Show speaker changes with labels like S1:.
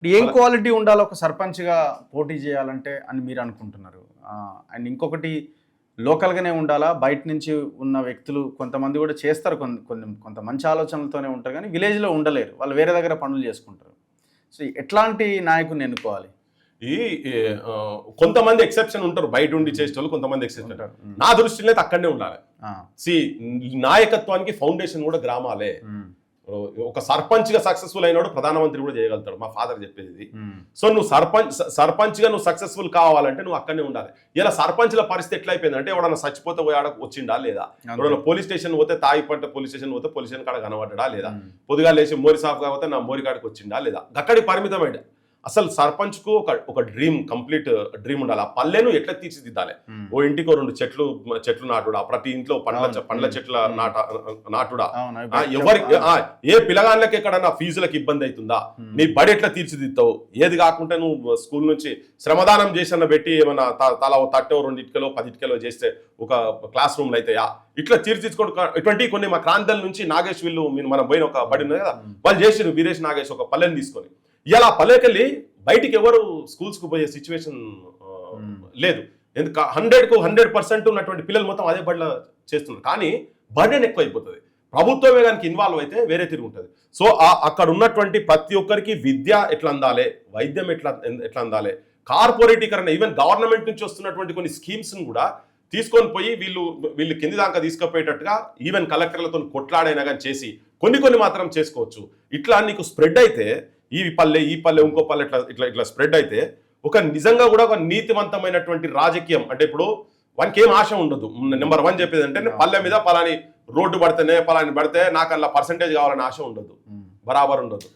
S1: ఏం క్వాలిటీ ఉండాలో ఒక సర్పంచ్గా పోటీ చేయాలంటే అని మీరు అనుకుంటున్నారు? అండ్ ఇంకొకటి లోకల్‌గానే ఉండాలా? బయట నుంచి ఉన్న వ్యక్తులు కొంతమంది కూడా చేస్తారు. కొంత మంచి ఆలోచనలతోనే ఉంటారు కానీ విలేజ్‌లో ఉండలేరు. వాళ్ళు వేరే దగ్గర పనులు చేసుకుంటారు. సో, ఎట్లాంటి నాయకుడిని ఎన్నుకోవాలి?
S2: ఈ కొంతమంది ఎక్సెప్షన్ ఉంటారు, బయట ఉండి చేసేటోళ్ళు కొంతమంది ఎక్సెప్షన్ ఉంటారు. నా దృష్టిలో అయితే అక్కడనే ఉండాలి. నాయకత్వానికి ఫౌండేషన్ కూడా గ్రామాలే. ఒక సర్పంచ్ గా సక్సెస్ఫుల్ అయినాడు ప్రధానమంత్రి కూడా చేయగలుగుతాడు, మా ఫాదర్ చెప్పేది. సో నువ్వు సర్పంచ్ గా నువ్వు సక్సెస్ఫుల్ కావాలంటే నువ్వు అక్కడనే ఉండాలి. ఇలా సర్పంచ్ల పరిస్థితి ఎట్లయిపోయింది అంటే ఎవడన్నా చచ్చిపోతే పోయాడ వచ్చిండా లేదా, ఎవడన్నా పోలీస్ స్టేషన్ పోతే తాగిపట్ట పోలీస్ స్టేషన్ పోతే పోలీస్ స్టేషన్ కాడ కనబడ్డా లేదా, పొద్దుగా లేచి మోరి సాఫ్ కాకపోతే నా మోరి కాడికి వచ్చిండా లేదా, అక్కడికి పరిమితమైంది. అసలు సర్పంచ్ కు ఒక డ్రీమ్, కంప్లీట్ డ్రీమ్ ఉండాలి. ఆ పల్లెను ఎట్లా తీర్చిదిద్దాలి. ఓ ఇంటికి 2 చెట్లు నాటుడా, ప్రతి ఇంట్లో పండ్ల చెట్ల నాటుడా, ఏ పిల్లగాళ్ళకి ఎక్కడన్నా ఫీజులకు ఇబ్బంది అవుతుందా, నీ బడి ఎట్లా తీర్చిదిద్దావు, ఏది కాకుండా నువ్వు స్కూల్ నుంచి శ్రమదానం చేసిన పెట్టి ఏమన్నా తలా 30 2 ఇటుకలో 10 ఇటుకలో చేస్తే ఒక క్లాస్ రూమ్లు అవుతాయా, ఇట్లా తీర్చిదిద్దుకోవడం. ఇటువంటి కొన్ని మా ప్రాంతాల నుంచి నాగేష్ వీళ్ళు మనం పోయిన ఒక బడి ఉంది కదా, వాళ్ళు చేసిరు వీరేష్ నాగేష్ ఒక పల్లెని తీసుకొని. ఇలా పల్లెకెళ్ళి బయటికి ఎవరు స్కూల్స్ కు పోయే సిచ్యువేషన్ లేదు. ఎందుకు 100% ఉన్నటువంటి పిల్లలు మొత్తం అదే బడిలో చేస్తున్నారు. కానీ బర్డెన్ ఎక్కువ అయిపోతుంది. ప్రభుత్వమే కనుక ఇన్వాల్వ్ అయితే వేరే తిరిగి ఉంటుంది. సో అక్కడ ఉన్నటువంటి ప్రతి ఒక్కరికి విద్య ఎట్లా అందాలి, వైద్యం ఎట్లా అందాలి, కార్పొరేటీకరణ, ఈవెన్ గవర్నమెంట్ నుంచి వస్తున్నటువంటి కొన్ని స్కీమ్స్ కూడా తీసుకొని పోయి వీళ్ళు కింది దాకా తీసుకుపోయేటట్టుగా ఈవెన్ కలెక్టర్లతో కొట్లాడైనా కానీ చేసి కొన్ని మాత్రం చేసుకోవచ్చు. ఇట్లా నీకు స్ప్రెడ్ అయితే ఈ పల్లె ఇంకో పల్లె ఇట్లా స్ప్రెడ్ అయితే ఒక నిజంగా కూడా ఒక నీతివంతమైనటువంటి రాజకీయం. అంటే ఇప్పుడు వానికి ఏం ఆశ ఉండదు. నెంబర్ 1 చెప్పేది అంటే పల్లె మీద పలాని రోడ్డు పడితే నాకు అలా పర్సంటేజ్ కావాలని ఆశ ఉండదు, బరాబర్ ఉండదు.